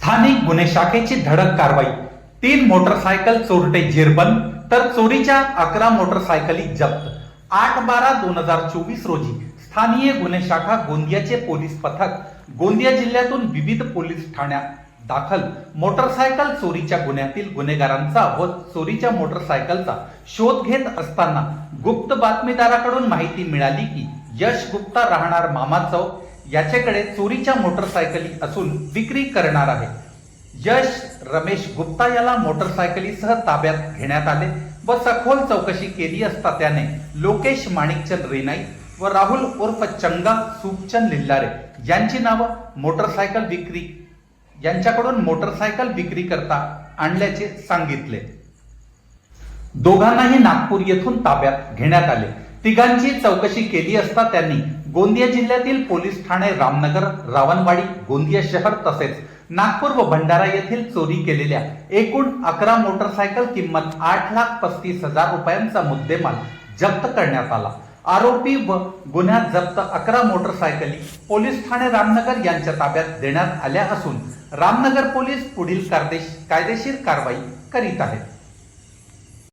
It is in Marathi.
स्थानिक गुन्हे शाखेची धडक कारवाई। 3 मोटरसायकल चोरटे जेरबंद तर चोरीच्या 11 मोटरसायकली जप्त। 8/12/2024 रोजी स्थानीय गुन्हे शाखा गोंदियाचे पोलीस पथक गोंदिया जिल्ह्यातून विविध पोलीस ठाण्यात दाखल मोटरसायकल चोरीच्या गुन्ह्यातील गुन्हेगारांचा व चोरीच्या मोटरसायकलचा शोध घेत असताना गुप्त बातमीदाराकडून माहिती मिळाली की यश गुप्ता राहणार मामा चौक याच्याकडे चोरीच्या मोटरसायकली असून विक्री करणार आहे। यश रमेश गुप्ता याला मोटरसायकलीसह ताब्यात घेण्यात आले व सखोल चौकशी केली असता त्याने लोकेश माणिकचंद रेनाई व राहुल उर्फ चंगा सुपचंद लिल्लारे यांची नावं यांच्याकडून मोटरसायकल विक्री करता आणल्याचे सांगितले। दोघांनाही नागपूर येथून ताब्यात घेण्यात आले। तिघांची चौकशी केली असता त्यांनी गोंदिया जिल्ह्यातील पोलीस ठाणे रामनगर, रावणवाडी, गोंदिया शहर तसेच नागपूर व भंडारा येथील चोरी केलेल्या एकूण 11 मोटरसायकल किंमत 8,35,000 रुपयांचा मुद्देमाल जप्त करण्यात आला। आरोपी व गुन्ह्यात जप्त 11 मोटरसायकली पोलीस ठाणे रामनगर यांच्या ताब्यात देण्यात आल्या असून रामनगर पोलीस पुढील कायदेशीर कारवाई करीत आहेत।